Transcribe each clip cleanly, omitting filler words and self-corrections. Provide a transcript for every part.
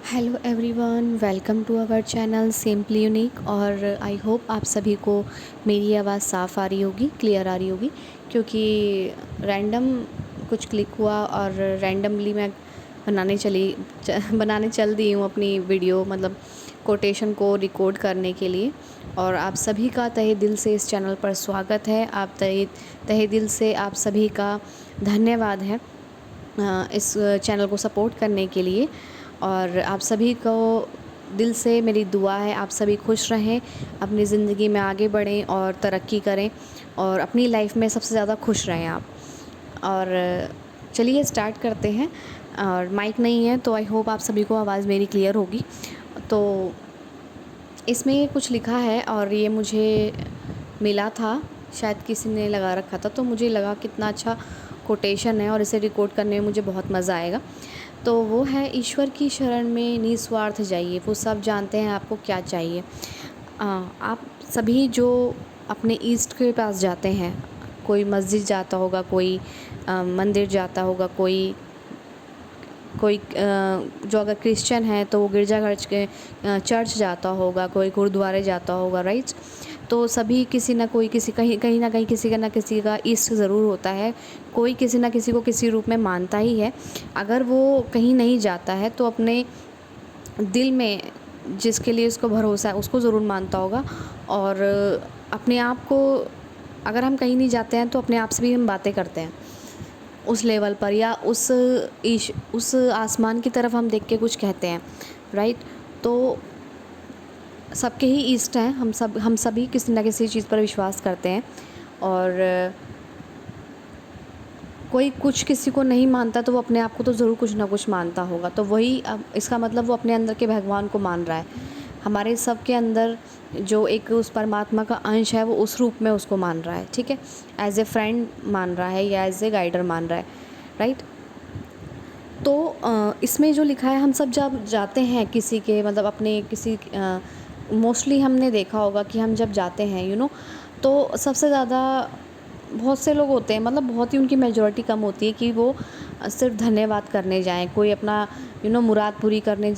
Hello everyone, welcome to our channel simply unique. और I hope आप सभी को मेरी आवाज़ साफ़ आ रही होगी, क्लियर आ रही होगी, क्योंकि रैंडम कुछ क्लिक हुआ और रैंडमली मैं बनाने चल दी हूँ अपनी वीडियो, मतलब कोटेशन को रिकॉर्ड करने के लिए। और आप सभी का तहे दिल से इस चैनल पर स्वागत है। आप तहे तहे दिल से आप सभी का धन्यवाद है इस चैनल को सपोर्ट करने के लिए। और आप सभी को दिल से मेरी दुआ है, आप सभी खुश रहें, अपनी ज़िंदगी में आगे बढ़ें और तरक्की करें और अपनी लाइफ में सबसे ज़्यादा खुश रहें आप। और चलिए स्टार्ट करते हैं। और माइक नहीं है तो आई होप आप सभी को आवाज़ मेरी क्लियर होगी। तो इसमें ये कुछ लिखा है और ये मुझे मिला था, शायद किसी ने लगा रखा था, तो मुझे लगा कितना अच्छा कोटेशन है और इसे रिकॉर्ड करने में मुझे बहुत मज़ा आएगा। तो वो है, ईश्वर की शरण में निस्वार्थ जाइए, वो सब जानते हैं आपको क्या चाहिए। आप सभी जो अपने ईस्ट के पास जाते हैं, कोई मस्जिद जाता होगा, कोई मंदिर जाता होगा, कोई कोई जो अगर क्रिश्चियन है तो वो गिरजाघर के चर्च जाता होगा, कोई गुरुद्वारे जाता होगा, राइट। तो सभी किसी ना कोई किसी कहीं कहीं ना कहीं किसी का ना किसी का इष्ट ज़रूर होता है। कोई किसी ना किसी को किसी रूप में मानता ही है। अगर वो कहीं नहीं जाता है तो अपने दिल में जिसके लिए उसको भरोसा है उसको ज़रूर मानता होगा। और अपने आप को, अगर हम कहीं नहीं जाते हैं तो अपने आप से भी हम बातें करते हैं उस लेवल पर, या उस आसमान की तरफ हम देख के कुछ कहते हैं, राइट। तो सबके ही ईस्ट हैं, हम सभी किसी न किसी चीज़ पर विश्वास करते हैं। और कोई कुछ किसी को नहीं मानता तो वो अपने आप को तो ज़रूर कुछ ना कुछ मानता होगा। तो वही, अब इसका मतलब वो अपने अंदर के भगवान को मान रहा है। हमारे सब के अंदर जो एक उस परमात्मा का अंश है वो उस रूप में उसको मान रहा है, ठीक है। एज ए फ्रेंड मान रहा है या एज ए गाइडर मान रहा है, राइट। तो इसमें जो लिखा है, हम सब जब जाते हैं किसी के, मतलब अपने किसी, मोस्टली हमने देखा होगा कि हम जब जाते हैं तो सबसे ज़्यादा बहुत से लोग होते हैं, मतलब बहुत ही उनकी मेजॉरिटी कम होती है कि वो सिर्फ धन्यवाद करने जाएं। कोई अपना मुराद पूरी करने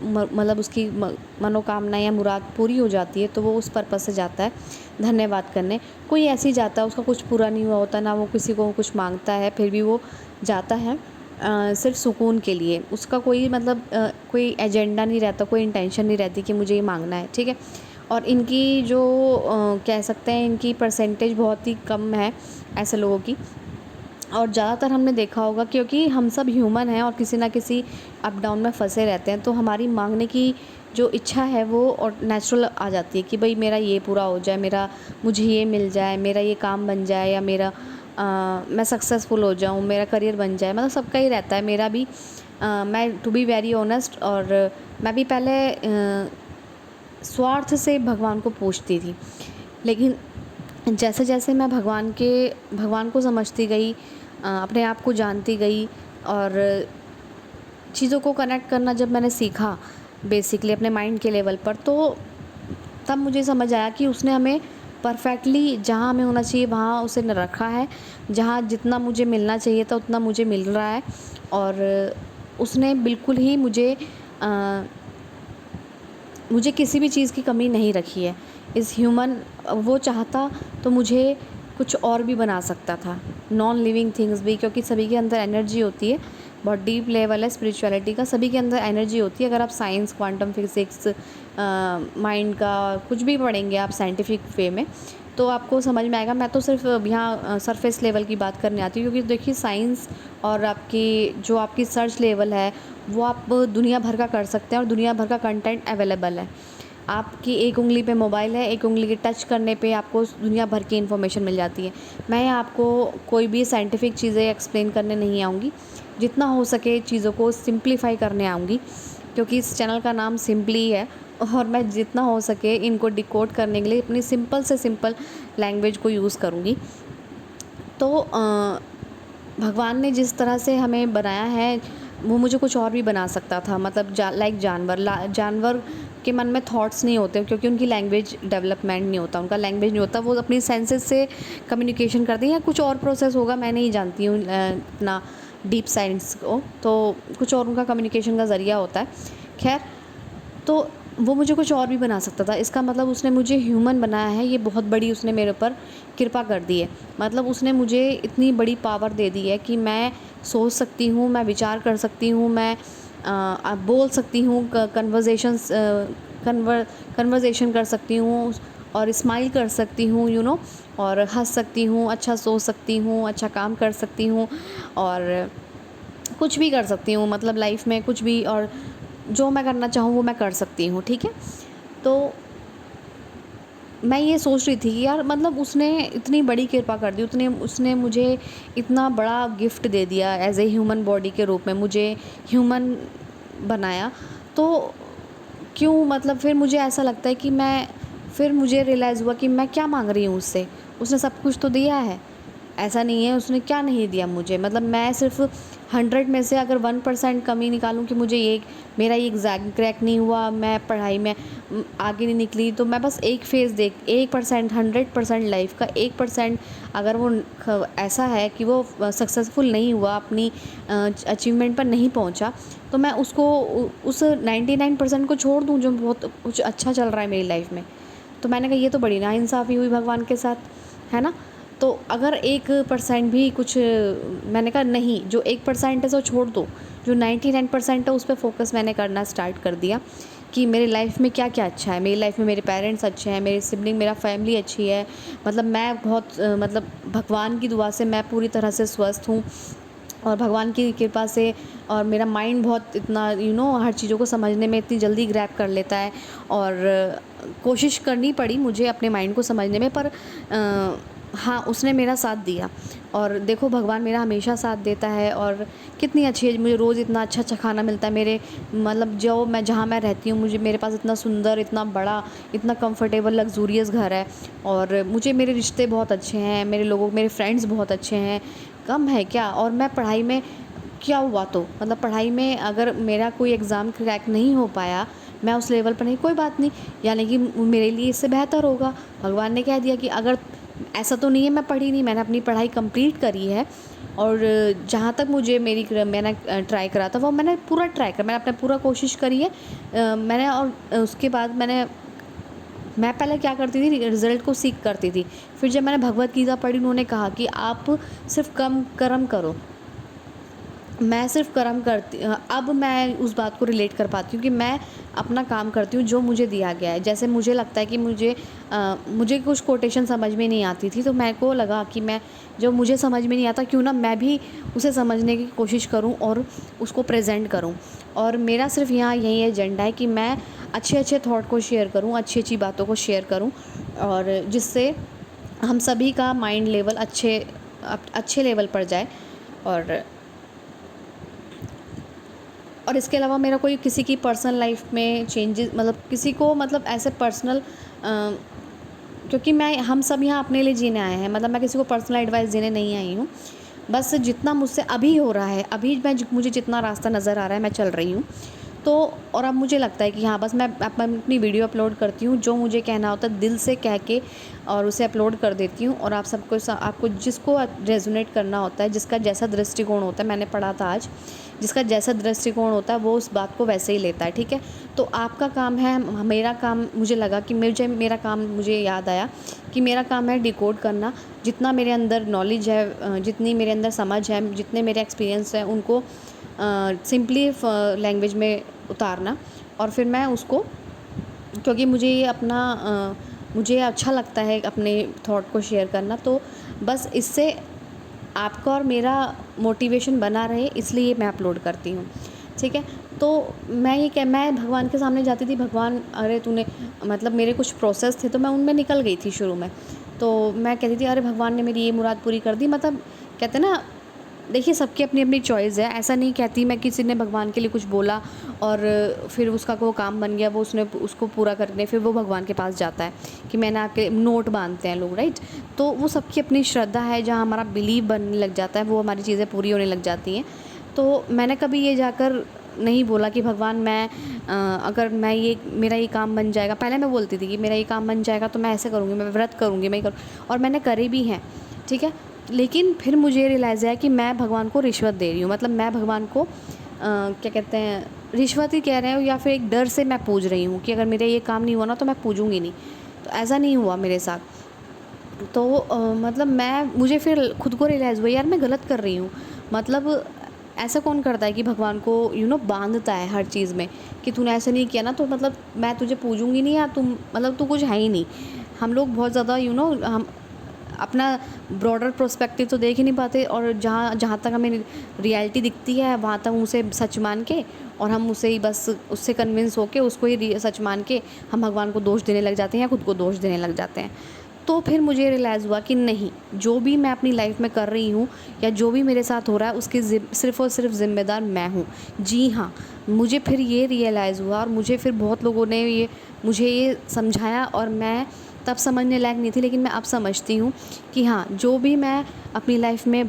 मतलब उसकी मनोकामना या मुराद पूरी हो जाती है तो वो उस पर्पज़ से जाता है धन्यवाद करने। कोई ऐसे ही जाता है, उसका कुछ पूरा नहीं हुआ होता, ना वो किसी को कुछ मांगता है, फिर भी वो जाता है सिर्फ सुकून के लिए। उसका कोई मतलब कोई एजेंडा नहीं रहता, कोई इंटेंशन नहीं रहती कि मुझे ये मांगना है, ठीक है। और इनकी जो कह सकते हैं, इनकी परसेंटेज बहुत ही कम है ऐसे लोगों की। और ज़्यादातर हमने देखा होगा, क्योंकि हम सब ह्यूमन हैं और किसी ना किसी अप डाउन में फंसे रहते हैं, तो हमारी मांगने की जो इच्छा है वो और नेचुरल आ जाती है कि भाई मेरा ये पूरा हो जाए, मुझे ये मिल जाए, मेरा ये काम बन जाए, या मैं सक्सेसफुल हो जाऊँ, मेरा करियर बन जाए। मतलब सबका ही रहता है, मेरा भी। मैं टू बी वेरी ऑनेस्ट, और मैं भी पहले स्वार्थ से भगवान को पूछती थी। लेकिन जैसे जैसे मैं भगवान को समझती गई, अपने आप को जानती गई, और चीज़ों को कनेक्ट करना जब मैंने सीखा बेसिकली अपने माइंड के लेवल पर, तो तब मुझे समझ आया कि उसने हमें परफेक्टली जहाँ हमें होना चाहिए वहाँ उसे न रखा है। जहाँ जितना मुझे मिलना चाहिए था उतना मुझे मिल रहा है। और उसने बिल्कुल ही मुझे किसी भी चीज़ की कमी नहीं रखी है। इस ह्यूमन, वो चाहता तो मुझे कुछ और भी बना सकता था, नॉन लिविंग थिंग्स भी, क्योंकि सभी के अंदर एनर्जी होती है। बहुत डीप लेवल है स्पिरिचुअलिटी का, सभी के अंदर एनर्जी होती है। अगर आप साइंस, क्वांटम फिजिक्स, माइंड का कुछ भी पढ़ेंगे आप साइंटिफिक वे में, तो आपको समझ में आएगा। मैं तो सिर्फ यहाँ सरफेस लेवल की बात करने आती हूँ, क्योंकि देखिए साइंस और आपकी सर्च लेवल है वो आप दुनिया भर का कर सकते हैं, और दुनिया भर का कंटेंट अवेलेबल है। आपकी एक उंगली पे मोबाइल है, एक उंगली के टच करने पे आपको दुनिया भर की इन्फॉर्मेशन मिल जाती है। मैं आपको कोई भी साइंटिफिक चीज़ें एक्सप्लेन करने नहीं आऊँगी, जितना हो सके चीज़ों को सिंप्लीफाई करने आऊँगी, क्योंकि इस चैनल का नाम सिंपली है। और मैं जितना हो सके इनको डिकोड करने के लिए अपनी सिंपल से सिंपल लैंग्वेज को यूज़ करूँगी। तो भगवान ने जिस तरह से हमें बनाया है वो मुझे कुछ और भी बना सकता था। मतलब लाइक जानवर के मन में थॉट्स नहीं होते, क्योंकि उनकी लैंग्वेज डेवलपमेंट नहीं होता, उनका लैंग्वेज नहीं होता, वो अपनी सेंसेस से कम्युनिकेशन करते हैं, या कुछ और प्रोसेस होगा, मैं नहीं जानती हूँ इतना डीप साइंस को। तो कुछ और उनका कम्युनिकेशन का ज़रिया होता है खैर, तो वो मुझे कुछ और भी बना सकता था। इसका मतलब उसने मुझे ह्यूमन बनाया है, ये बहुत बड़ी उसने मेरे ऊपर कृपा कर दी है। मतलब उसने मुझे इतनी बड़ी पावर दे दी है कि मैं सोच सकती हूँ, मैं विचार कर सकती हूँ, मैं बोल सकती हूँ, कन्वर्सेशन कर सकती हूँ और स्माइल कर सकती हूँ, और हँस सकती हूँ, अच्छा सोच सकती हूँ, अच्छा काम कर सकती हूँ और कुछ भी कर सकती हूँ, मतलब लाइफ में कुछ भी, और जो मैं करना चाहूँ वो मैं कर सकती हूँ, ठीक है। तो मैं ये सोच रही थी कि यार, मतलब उसने इतनी बड़ी कृपा कर दी, उतने उसने मुझे इतना बड़ा गिफ्ट दे दिया एज ए ह्यूमन बॉडी के रूप में, मुझे ह्यूमन बनाया। तो क्यों, मतलब फिर मुझे ऐसा लगता है कि फिर मुझे रियलाइज़ हुआ कि मैं क्या मांग रही हूँ उससे। उसने सब कुछ तो दिया है, ऐसा नहीं है उसने क्या नहीं दिया मुझे। मतलब मैं सिर्फ 100 में से अगर 1% कमी निकालूं कि मुझे ये मेरा ये एग्ज़ाम क्रैक नहीं हुआ, मैं पढ़ाई में आगे नहीं निकली, तो मैं बस एक फेज़ 1%, 100% लाइफ का 1% अगर वो ऐसा है कि वो सक्सेसफुल नहीं हुआ, अपनी अचीवमेंट पर नहीं पहुंचा, तो मैं उस 99% को छोड़ दूं जो बहुत कुछ अच्छा चल रहा है मेरी लाइफ में। तो मैंने कहा ये तो बड़ी नाइंसाफ़ी हुई भगवान के साथ, है ना। तो अगर 1% भी कुछ, मैंने कहा नहीं, जो 1% है सो छोड़ दो, जो 99% है उस पर फोकस मैंने करना स्टार्ट कर दिया कि मेरी लाइफ में क्या क्या अच्छा है। मेरी लाइफ में मेरे पेरेंट्स अच्छे हैं, मेरी सिबलिंग, मेरा फैमिली अच्छी है, मतलब मैं बहुत मतलब भगवान की दुआ से मैं पूरी तरह से स्वस्थ हूँ और भगवान की कृपा से। और मेरा माइंड बहुत इतना हर चीज़ों को समझने में इतनी जल्दी ग्रैब कर लेता है। और कोशिश करनी पड़ी मुझे अपने माइंड को समझने में, पर हाँ, उसने मेरा साथ दिया। और देखो, भगवान मेरा हमेशा साथ देता है। और कितनी अच्छी है, मुझे रोज़ इतना अच्छा अच्छा खाना मिलता है। मेरे मतलब जो मैं जहाँ मैं रहती हूँ, मुझे मेरे पास इतना सुंदर, इतना बड़ा, इतना कंफर्टेबल लग्जूरियस घर है। और मुझे मेरे रिश्ते बहुत अच्छे हैं, मेरे फ्रेंड्स बहुत अच्छे हैं। कम है क्या? और मैं पढ़ाई में क्या हुआ, तो मतलब पढ़ाई में अगर मेरा कोई एग्ज़ाम क्रैक नहीं हो पाया, मैं उस लेवल पर नहीं, कोई बात नहीं, यानी कि मेरे लिए इससे बेहतर होगा। भगवान ने कह दिया कि अगर ऐसा तो नहीं है मैं पढ़ी नहीं, मैंने अपनी पढ़ाई कंप्लीट करी है। और जहाँ तक मैंने ट्राई करा था वो मैंने पूरा ट्राई करा, मैंने अपना पूरा कोशिश करी है। मैंने, और उसके बाद मैं पहले क्या करती थी, रिज़ल्ट को सीख करती थी। फिर जब मैंने भगवत गीता पढ़ी, उन्होंने कहा कि आप सिर्फ कम कर्म करो। मैं सिर्फ कर्म करती, अब मैं उस बात को रिलेट कर पाती हूँ कि मैं अपना काम करती हूँ जो मुझे दिया गया है। जैसे मुझे लगता है कि मुझे कुछ कोटेशन समझ में नहीं आती थी, तो मेरे को लगा कि मैं, जो मुझे समझ में नहीं आता, क्यों ना मैं भी उसे समझने की कोशिश करूँ और उसको प्रेजेंट करूँ। और मेरा सिर्फ यहाँ यही एजेंडा है कि मैं अच्छे अच्छे थॉट को शेयर करूँ, अच्छी अच्छी बातों को शेयर करूँ, और जिससे हम सभी का माइंड लेवल अच्छे लेवल पर जाए। और इसके अलावा मेरा कोई किसी की पर्सनल लाइफ में चेंजेस, मतलब किसी को, मतलब ऐसे पर्सनल, क्योंकि हम सब यहाँ अपने लिए जीने आए हैं, मतलब मैं किसी को पर्सनल एडवाइस देने नहीं आई हूँ। बस जितना मुझसे अभी हो रहा है, अभी मुझे जितना रास्ता नज़र आ रहा है, मैं चल रही हूँ। तो और अब मुझे लगता है कि हाँ, बस मैं अपनी वीडियो अपलोड करती हूँ, जो मुझे कहना होता है दिल से कह के, और उसे अपलोड कर देती हूँ। और आपको जिसको रेजोनेट करना होता है, जिसका जैसा दृष्टिकोण होता है, मैंने पढ़ा था आज, जिसका जैसा दृष्टिकोण होता है वो उस बात को वैसे ही लेता है, ठीक है। तो आपका काम है, मेरा काम, मुझे लगा कि मुझे याद आया कि मेरा काम है डिकोड करना। जितना मेरे अंदर नॉलेज है, जितनी मेरे अंदर समझ है, जितने मेरे एक्सपीरियंस हैं, उनको सिंपली लैंग्वेज में उतारना। और फिर मैं उसको, क्योंकि मुझे अच्छा लगता है अपने थॉट को शेयर करना, तो बस इससे आपका और मेरा मोटिवेशन बना रहे, इसलिए मैं अपलोड करती हूँ, ठीक है। तो मैं भगवान के सामने जाती थी, भगवान, अरे तूने, मतलब मेरे कुछ प्रोसेस थे तो मैं उनमें निकल गई थी शुरू में। तो मैं कहती थी अरे भगवान ने मेरी ये मुराद पूरी कर दी। मतलब कहते हैं ना, देखिए सबकी अपनी अपनी चॉइस है, ऐसा नहीं कहती मैं, किसी ने भगवान के लिए कुछ बोला और फिर उसका वो काम बन गया, वो उसने उसको पूरा करने फिर वो भगवान के पास जाता है कि मैंने आके नोट बांधते हैं लोग, राइट। तो वो सबकी अपनी श्रद्धा है, जहाँ हमारा बिलीव बनने लग जाता है वो हमारी चीज़ें पूरी होने लग जाती हैं। तो मैंने कभी ये जाकर नहीं बोला कि भगवान अगर मेरा ये काम बन जाएगा, पहले मैं बोलती थी कि मेरा ये काम बन जाएगा तो मैं ऐसे करूँगी, मैं व्रत करूँगी, मैं करूँ, और मैंने करे भी हैं, ठीक है। लेकिन फिर मुझे रियलाइज़ आया कि मैं भगवान को रिश्वत दे रही हूँ, मतलब मैं भगवान को क्या कहते हैं, रिश्वत ही कह रहे हो या फिर एक डर से मैं पूज रही हूँ कि अगर मेरा ये काम नहीं हुआ ना तो मैं पूजूँगी नहीं। तो ऐसा नहीं हुआ मेरे साथ। तो मतलब मुझे फिर खुद को रियलाइज़ हुआ यार मैं गलत कर रही हूँ। मतलब ऐसा कौन करता है कि भगवान को बांधता है हर चीज़ में कि तूने ऐसे नहीं किया ना तो मतलब मैं तुझे पूजूंगी नहीं, या तुम मतलब तू कुछ है ही नहीं। हम लोग बहुत ज़्यादा हम अपना ब्रॉडर पर्सपेक्टिव तो देख ही नहीं पाते, और जहाँ जहाँ तक हमें रियलिटी दिखती है वहाँ तक उसे सच मान के, और हम उसे ही बस उससे कन्विंस होके उसको ही सच मान के हम भगवान को दोष देने लग जाते हैं या खुद को दोष देने लग जाते हैं। तो फिर मुझे रियलाइज़ हुआ कि नहीं, जो भी मैं अपनी लाइफ में कर रही हूँ या जो भी मेरे साथ हो रहा है उसकी सिर्फ़ और सिर्फ ज़िम्मेदार मैं हूँ। जी हाँ, मुझे फिर ये रियलाइज़ हुआ, और मुझे फिर बहुत लोगों ने मुझे ये समझाया, और मैं तब समझने लायक नहीं थी, लेकिन मैं अब समझती हूँ कि हाँ, जो भी मैं अपनी लाइफ में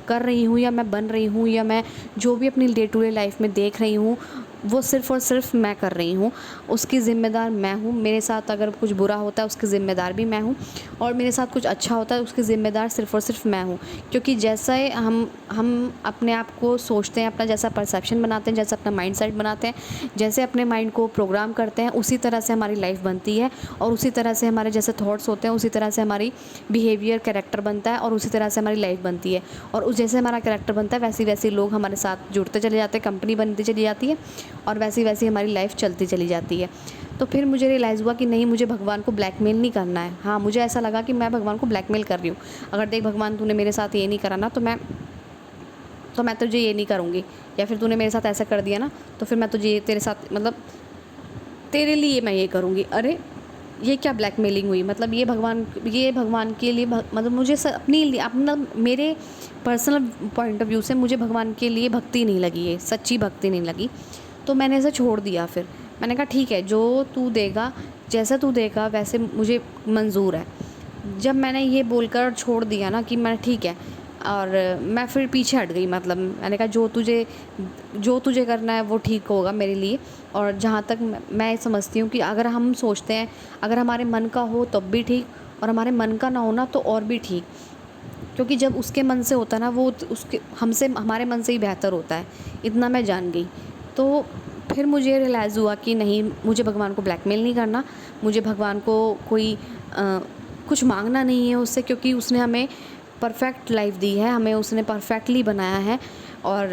कर रही हूँ या मैं बन रही हूँ या मैं जो भी अपनी डे टू डे लाइफ में देख रही हूँ वो सिर्फ़ और सिर्फ मैं कर रही हूँ। उसकी ज़िम्मेदार मैं हूँ। मेरे साथ अगर कुछ बुरा होता है उसकी ज़िम्मेदार भी मैं हूँ, और मेरे साथ कुछ अच्छा होता है उसकी ज़िम्मेदार सिर्फ़ और सिर्फ मैं हूँ। क्योंकि जैसे हम अपने आप को सोचते हैं, अपना जैसा परसेप्शन बनाते हैं, जैसा अपना माइंडसेट बनाते हैं, जैसे अपने माइंड को प्रोग्राम करते हैं, उसी तरह से हमारी लाइफ बनती है, और उसी तरह से हमारे जैसे थॉट्स होते हैं उसी तरह से हमारी बिहेवियर कैरेक्टर बनता है, और उसी तरह से हमारी लाइफ बनती है। और उस जैसे हमारा कैरेक्टर बनता है वैसे वैसे लोग हमारे साथ जुड़ते चले जाते हैं, कंपनी बनती चली जाती है, और वैसी वैसी हमारी लाइफ चलती चली जाती है। तो फिर मुझे रियलाइज़ हुआ कि नहीं, मुझे भगवान को ब्लैकमेल नहीं करना है। हाँ, मुझे ऐसा लगा कि मैं भगवान को ब्लैकमेल कर रही हूँ। अगर देख भगवान तूने मेरे साथ ये नहीं करा ना तो मैं तुझे ये नहीं करूँगी, या फिर तूने मेरे साथ ऐसा कर दिया ना तो फिर मैं तुझे तेरे साथ मतलब तेरे लिए मैं ये करूँगी। अरे! ये क्या ब्लैकमेलिंग हुई? मतलब ये भगवान के लिए मतलब मुझे अपनी अपना मेरे पर्सनल पॉइंट ऑफ व्यू से मुझे भगवान के लिए भक्ति नहीं लगी, ये सच्ची भक्ति नहीं लगी। तो मैंने इसे छोड़ दिया। फिर मैंने कहा ठीक है, जो तू देगा, जैसा तू देगा वैसे मुझे मंज़ूर है। जब मैंने ये बोलकर छोड़ दिया ना कि मैं ठीक है, और मैं फिर पीछे हट गई। मतलब मैंने कहा जो तुझे करना है वो ठीक होगा मेरे लिए। और जहाँ तक मैं समझती हूँ कि अगर हम सोचते हैं, अगर हमारे मन का हो तब भी ठीक, और हमारे मन का ना हो ना तो और भी ठीक। क्योंकि जब उसके मन से होता है ना वो उसके हमसे हमारे मन से ही बेहतर होता है, इतना मैं जान गई। तो फिर मुझे रियलाइज़ हुआ कि नहीं, मुझे भगवान को ब्लैकमेल नहीं करना, मुझे भगवान को कोई कुछ मांगना नहीं है उससे, क्योंकि उसने हमें परफेक्ट लाइफ दी है, हमें उसने परफेक्टली बनाया है। और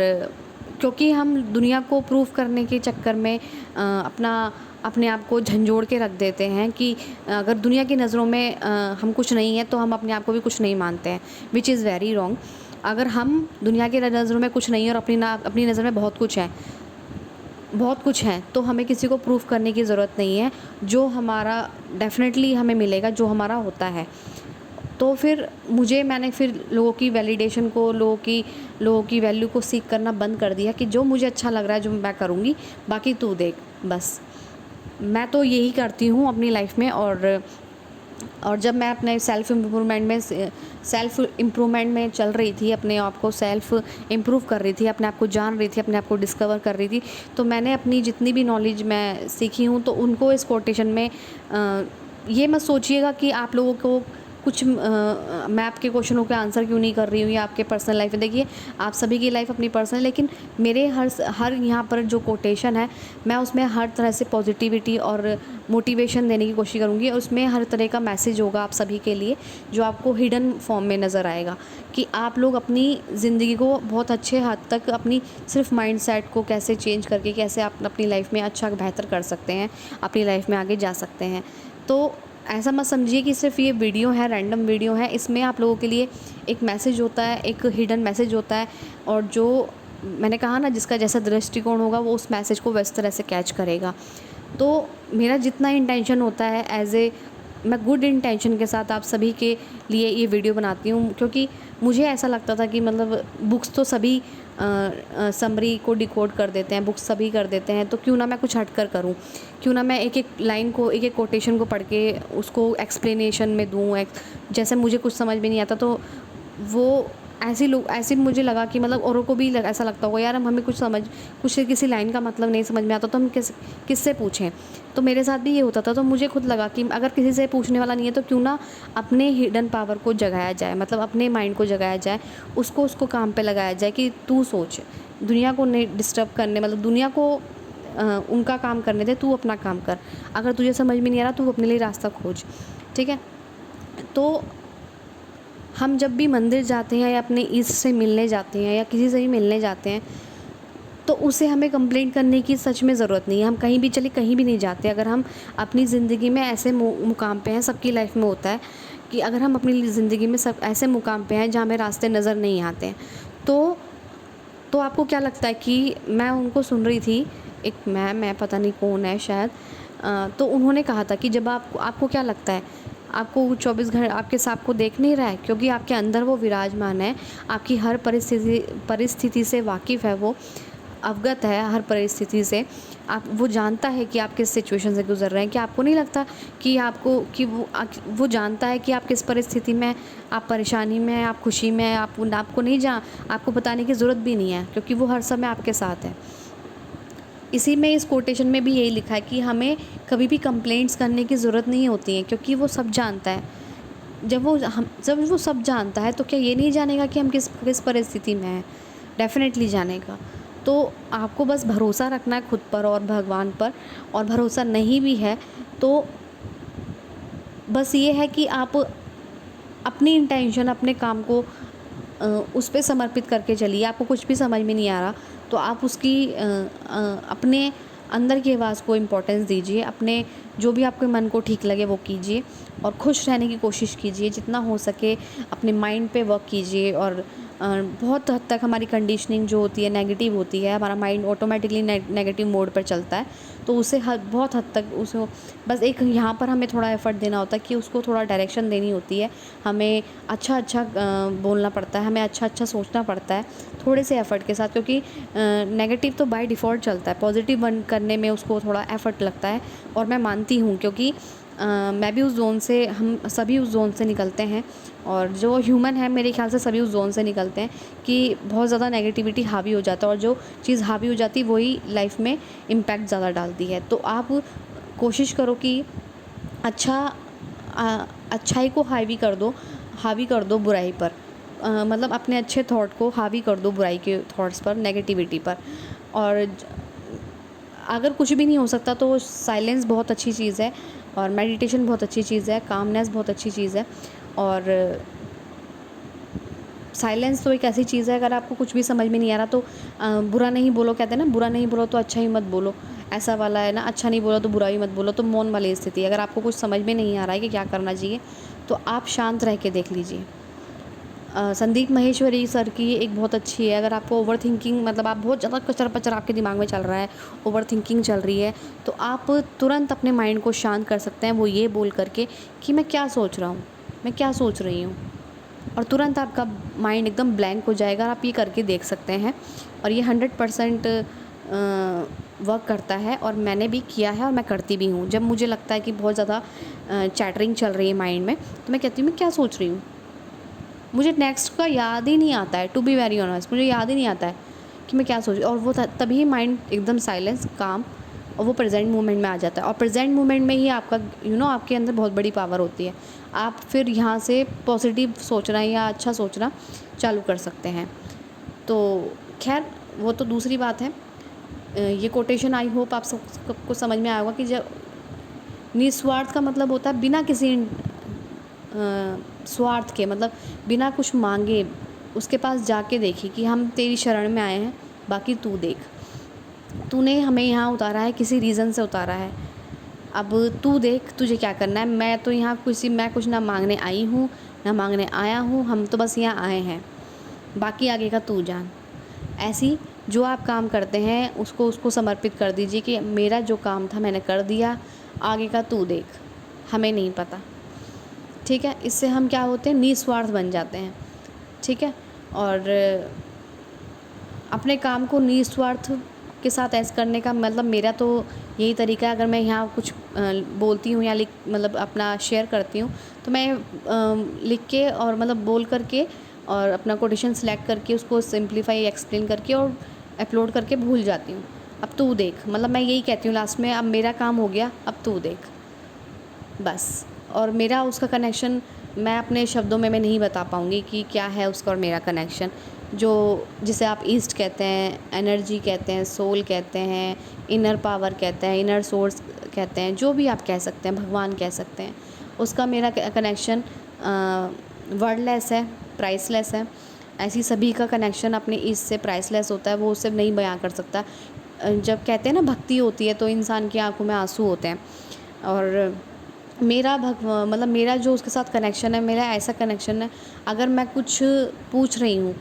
क्योंकि हम दुनिया को प्रूव करने के चक्कर में अपने आप को झंझोड़ के रख देते हैं कि अगर दुनिया की नज़रों में हम कुछ नहीं है तो हम अपने आप को भी कुछ नहीं मानते हैं, विच इज़ वेरी रॉन्ग। अगर हम दुनिया की नज़रों में कुछ नहीं है और अपनी नज़र में बहुत कुछ है तो हमें किसी को प्रूफ करने की ज़रूरत नहीं है। जो हमारा डेफ़िनेटली हमें मिलेगा, जो हमारा होता है। तो फिर मैंने फिर लोगों की वैलिडेशन को, लोगों की वैल्यू को सीख करना बंद कर दिया कि जो मुझे अच्छा लग रहा है जो मैं करूँगी, बाकी तू देख बस। मैं तो यही करती हूँ अपनी लाइफ में। और जब मैं अपने सेल्फ़ इम्प्रूवमेंट में चल रही थी, अपने आप को सेल्फ़ इम्प्रूव कर रही थी, अपने आप को जान रही थी, अपने आप को डिस्कवर कर रही थी, तो मैंने अपनी जितनी भी नॉलेज मैं सीखी हूँ तो उनको इस कोटेशन में ये मत सोचिएगा कि आप लोगों को कुछ मैं आपके क्वेश्चनों के आंसर क्यों नहीं कर रही हूँ या आपके पर्सनल लाइफ में। देखिए, आप सभी की लाइफ अपनी पर्सनल, लेकिन मेरे हर यहाँ पर जो कोटेशन है मैं उसमें हर तरह से पॉजिटिविटी और मोटिवेशन देने की कोशिश करूँगी, और उसमें हर तरह का मैसेज होगा आप सभी के लिए जो आपको हिडन फॉर्म में नज़र आएगा कि आप लोग अपनी ज़िंदगी को बहुत अच्छे हद तक अपनी सिर्फ माइंडसेट को कैसे चेंज करके कैसे आप अपनी लाइफ में अच्छा बेहतर कर सकते हैं, अपनी लाइफ में आगे जा सकते हैं। तो ऐसा मत समझिए कि सिर्फ ये वीडियो है, रैंडम वीडियो है, इसमें आप लोगों के लिए एक मैसेज होता है, एक हिडन मैसेज होता है, और जो मैंने कहा ना जिसका जैसा दृष्टिकोण होगा वो उस मैसेज को वैसे तरह से कैच करेगा। तो मेरा जितना इंटेंशन होता है मैं गुड इंटेंशन के साथ आप सभी के लिए ये वीडियो बनाती हूँ, क्योंकि मुझे ऐसा लगता था कि मतलब बुक्स तो सभी समरी को डिकोड कर देते हैं, बुक्स सभी कर देते हैं, तो क्यों ना मैं कुछ हट कर करूँ, क्यों ना मैं एक एक लाइन को, एक एक कोटेशन को पढ़ के उसको एक्सप्लेनेशन में दूँ। जैसे मुझे कुछ समझ में नहीं आता तो वो ऐसे मुझे लगा कि मतलब औरों को भी ऐसा लगता होगा यार हमें कुछ किसी लाइन का मतलब नहीं समझ में आता तो हम किससे पूछें। तो मेरे साथ भी ये होता था। तो मुझे खुद लगा कि अगर किसी से पूछने वाला नहीं है तो क्यों ना अपने हिडन पावर को जगाया जाए, मतलब अपने माइंड को जगाया जाए, उसको काम पे लगाया जाए कि तू सोच, दुनिया को नहीं डिस्टर्ब करने, मतलब दुनिया को उनका काम करने दे, तू अपना काम कर। अगर तुझे समझ में नहीं आ रहा, तू अपने लिए रास्ता खोज, ठीक है। तो हम जब भी मंदिर जाते हैं या अपने ईष्ट से मिलने जाते हैं या किसी से भी मिलने जाते हैं, तो उसे हमें कंप्लेंट करने की सच में ज़रूरत नहीं है। हम कहीं भी चले, कहीं भी नहीं जाते, अगर हम अपनी ज़िंदगी में ऐसे मुकाम पे हैं, सबकी लाइफ में होता है कि अगर हम अपनी ज़िंदगी में सब ऐसे मुकाम पे हैं जहाँ हमें रास्ते नज़र नहीं आते हैं, तो आपको क्या लगता है कि मैं उनको सुन रही थी, एक मैं पता नहीं कौन है शायद, तो उन्होंने कहा था कि जब आपको क्या लगता है, आपको 24 घंटे आपके सांप को देख नहीं रहा है, क्योंकि आपके अंदर वो विराजमान है, आपकी हर परिस्थिति से वाकिफ़ है, वो अवगत है हर परिस्थिति से। आप वो जानता है कि आप किस सिचुएशन से गुज़र रहे हैं। क्या आपको नहीं लगता कि वो जानता है कि आप किस परिस्थिति में, आप परेशानी में हैं, आप खुशी में हैं, आपको नहीं आपको बताने की ज़रूरत भी नहीं है, क्योंकि वो हर समय आपके साथ है। इसी में, इस कोटेशन में भी यही लिखा है कि हमें कभी भी कंप्लेंट्स करने की ज़रूरत नहीं होती है, क्योंकि वो सब जानता है। जब वो सब जानता है, तो क्या ये नहीं जानेगा कि हम किस परिस्थिति में हैं? डेफ़िनेटली जानेगा। तो आपको बस भरोसा रखना है खुद पर और भगवान पर, और भरोसा नहीं भी है तो बस ये है कि आप अपनी इंटेंशन, अपने काम को उस पे समर्पित करके चलिए। आपको कुछ भी समझ में नहीं आ रहा, तो आप अपने अंदर की आवाज़ को इम्पोर्टेंस दीजिए, अपने जो भी आपके मन को ठीक लगे वो कीजिए, और खुश रहने की कोशिश कीजिए, जितना हो सके अपने माइंड पे वर्क कीजिए। और बहुत हद तक हमारी कंडीशनिंग जो होती है नेगेटिव होती है, हमारा माइंड ऑटोमेटिकली नेगेटिव मोड पर चलता है, तो उसे बहुत हद तक उसको बस एक यहाँ पर हमें थोड़ा एफ़र्ट देना होता है कि उसको थोड़ा डायरेक्शन देनी होती है। हमें अच्छा बोलना पड़ता है, हमें अच्छा सोचना पड़ता है थोड़े से एफ़र्ट के साथ, क्योंकि नेगेटिव तो बाय डिफ़ॉल्ट चलता है, पॉजिटिव बन करने में उसको थोड़ा एफ़र्ट लगता है। और मैं मानती हूँ, क्योंकि मैं भी उस ज़ोन से, हम सभी उस ज़ोन से निकलते हैं, और जो ह्यूमन है मेरे ख़्याल से सभी उस ज़ोन से निकलते हैं कि बहुत ज़्यादा नेगेटिविटी हावी हो जाता है, और जो चीज़ हावी हो जाती है वही लाइफ में इम्पैक्ट ज़्यादा डालती है। तो आप कोशिश करो कि अच्छाई को हावी कर दो बुराई पर, मतलब अपने अच्छे थॉट को हावी कर दो बुराई के थॉट्स पर, नेगेटिविटी पर। और अगर कुछ भी नहीं हो सकता तो साइलेंस बहुत अच्छी चीज़ है, और मेडिटेशन बहुत अच्छी चीज़ है, कामनेस बहुत अच्छी चीज़ है। और साइलेंस तो एक ऐसी चीज़ है, अगर आपको कुछ भी समझ में नहीं आ रहा तो बुरा नहीं बोलो, कहते हैं ना, बुरा नहीं बोलो तो अच्छा ही मत बोलो, ऐसा वाला है ना, अच्छा नहीं बोलो तो बुरा ही मत बोलो, तो मौन वाली स्थिति। अगर आपको कुछ समझ में नहीं आ रहा है कि क्या करना चाहिए, तो आप शांत रह के देख लीजिए। संदीप माहेश्वरी सर की एक बहुत अच्छी है, अगर आपको ओवर थिंकिंग, मतलब आप बहुत ज़्यादा कचर पचर आपके दिमाग में चल रहा है, ओवर थिंकिंग चल रही है, तो आप तुरंत अपने माइंड को शांत कर सकते हैं, वो ये बोल करके कि मैं क्या सोच रहा हूँ, मैं क्या सोच रही हूँ, और तुरंत आपका माइंड एकदम ब्लैंक हो जाएगा। आप ये करके देख सकते हैं, और ये 100% वर्क करता है, और मैंने भी किया है और मैं करती भी हूँ। जब मुझे लगता है कि बहुत ज़्यादा चैटरिंग चल रही है माइंड में, तो मैं कहती हूँ मैं क्या सोच रही हूँ, मुझे नेक्स्ट का याद ही नहीं आता है, टू बी वेरी ऑनेस्ट, मुझे याद ही नहीं आता है कि मैं क्या सोच रही हूँ। और वो तभी माइंड एकदम साइलेंस, काम, और वो प्रेजेंट मोमेंट में आ जाता है। और प्रेजेंट मोमेंट में ही आपका आपके अंदर बहुत बड़ी पावर होती है। आप फिर यहाँ से पॉजिटिव सोचना या अच्छा सोचना चालू कर सकते हैं। तो खैर, वो तो दूसरी बात है। ये कोटेशन आई होप आप सबको समझ में आया होगा कि जब निस्वार्थ का मतलब होता है बिना किसी स्वार्थ के, मतलब बिना कुछ मांगे उसके पास जाके देखी कि हम तेरी शरण में आए हैं, बाकी तू देख, तूने हमें यहाँ उतारा है, किसी रीज़न से उतारा है, अब तू देख तुझे क्या करना है। मैं तो यहाँ मैं कुछ ना मांगने आई हूँ ना मांगने आया हूँ, हम तो बस यहाँ आए हैं, बाकी आगे का तू जान। ऐसी जो आप काम करते हैं उसको समर्पित कर दीजिए कि मेरा जो काम था मैंने कर दिया, आगे का तू देख, हमें नहीं पता, ठीक है। इससे हम क्या होते हैं, निस्वार्थ बन जाते हैं, ठीक है। और अपने काम को निस्वार्थ के साथ ऐसे करने का मतलब, मेरा तो यही तरीका है। अगर मैं यहाँ कुछ बोलती हूँ या मतलब अपना शेयर करती हूँ, तो मैं लिख के और मतलब बोल करके और अपना कोटेशन सेलेक्ट करके उसको सिंप्लीफाई एक्सप्लेन करके और अपलोड करके भूल जाती हूँ। अब तू देख, मतलब मैं यही कहती हूँ लास्ट में, अब मेरा काम हो गया, अब तू देख, बस। और मेरा उसका कनेक्शन मैं अपने शब्दों में मैं नहीं बता पाऊँगी कि क्या है उसका और मेरा कनेक्शन, जो जिसे आप ईस्ट कहते हैं, एनर्जी कहते हैं, सोल कहते हैं, इनर पावर कहते हैं, इनर सोर्स कहते हैं, जो भी आप कह सकते हैं, भगवान कह सकते हैं, उसका मेरा कनेक्शन वर्डलेस है, प्राइसलेस है। ऐसी सभी का कनेक्शन अपने ईस्ट से प्राइसलेस होता है, वो उससे नहीं बयां कर सकता। जब कहते हैं ना भक्ति होती है तो इंसान की आंखों में आंसू होते हैं। और मेरा मतलब मेरा जो उसके साथ कनेक्शन है, मेरा ऐसा कनेक्शन है, अगर मैं कुछ पूछ रही हूँ,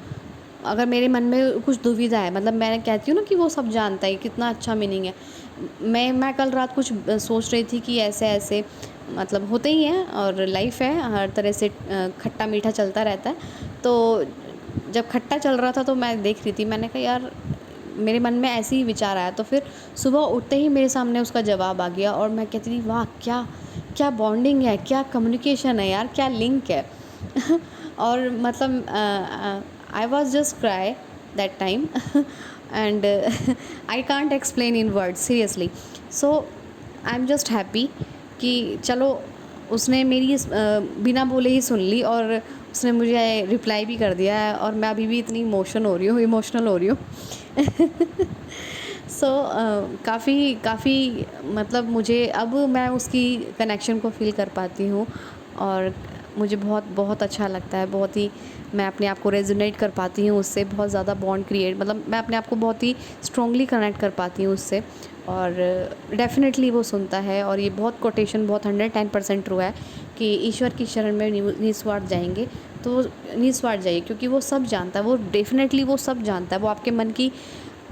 अगर मेरे मन में कुछ दुविधा है, मतलब मैं कहती हूँ ना कि वो सब जानता है, कितना अच्छा मीनिंग है। मैं कल रात कुछ सोच रही थी कि ऐसे ऐसे मतलब होते ही हैं, और लाइफ है, हर तरह से खट्टा मीठा चलता रहता है। तो जब खट्टा चल रहा था तो मैं देख रही थी, मैंने कहा यार मेरे मन में ऐसे ही विचार आया, तो फिर सुबह उठते ही मेरे सामने उसका जवाब आ गया, और मैं कहती थी वाह, क्या क्या बॉन्डिंग है, क्या कम्युनिकेशन है यार, क्या लिंक है। और मतलब I was just cry that time and I can't explain in word seriously. So I am just happy कि चलो उसने मेरी बिना बोले ही सुन ली, और उसने मुझे रिप्लाई भी कर दिया है, और मैं अभी भी इतनी इमोशनल हो रही हूँ। सो काफ़ी मतलब मुझे अब मैं उसकी कनेक्शन को फ़ील कर पाती हूँ, और मुझे बहुत बहुत अच्छा लगता है, बहुत ही मैं अपने आप को रेजोनेट कर पाती हूँ उससे, बहुत ज़्यादा बॉन्ड क्रिएट, मतलब मैं अपने आप को बहुत ही स्ट्रॉन्गली कनेक्ट कर पाती हूँ उससे। और डेफ़िनेटली वो सुनता है, और ये बहुत कोटेशन बहुत 110% ट्रू है कि ईश्वर की शरण में निस्वार्थ जाएंगे, तो निस्वार्थ जाइए, क्योंकि वो सब जानता है, वो डेफ़िनेटली वो सब जानता है, वो आपके मन की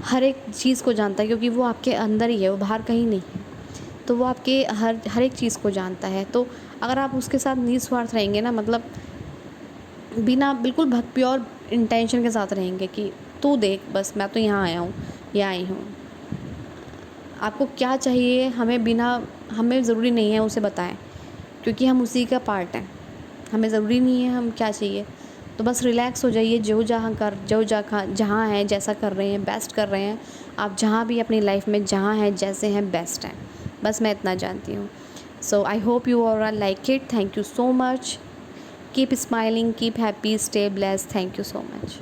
हर एक चीज़ को जानता है, क्योंकि वो आपके अंदर ही है, वो बाहर कहीं नहीं है। तो वो आपके हर एक चीज़ को जानता है। तो अगर आप उसके साथ निस्वार्थ रहेंगे ना, मतलब बिना बिल्कुल प्योर इंटेंशन के साथ रहेंगे कि तू देख, बस मैं तो यहाँ आया हूँ या आई हूँ, आपको क्या चाहिए, हमें ज़रूरी नहीं है उसे बताएं, क्योंकि हम उसी का पार्ट हैं। हमें ज़रूरी नहीं है हम क्या चाहिए, तो बस रिलैक्स हो जाइए, जहाँ हैं, जैसा कर रहे हैं, बेस्ट कर रहे हैं, आप जहाँ भी अपनी लाइफ में जहाँ हैं, जैसे हैं, बेस्ट हैं। बस मैं इतना जानती हूँ। So I hope you all like it. Thank you so much. Keep smiling, keep happy, stay blessed. Thank you so much.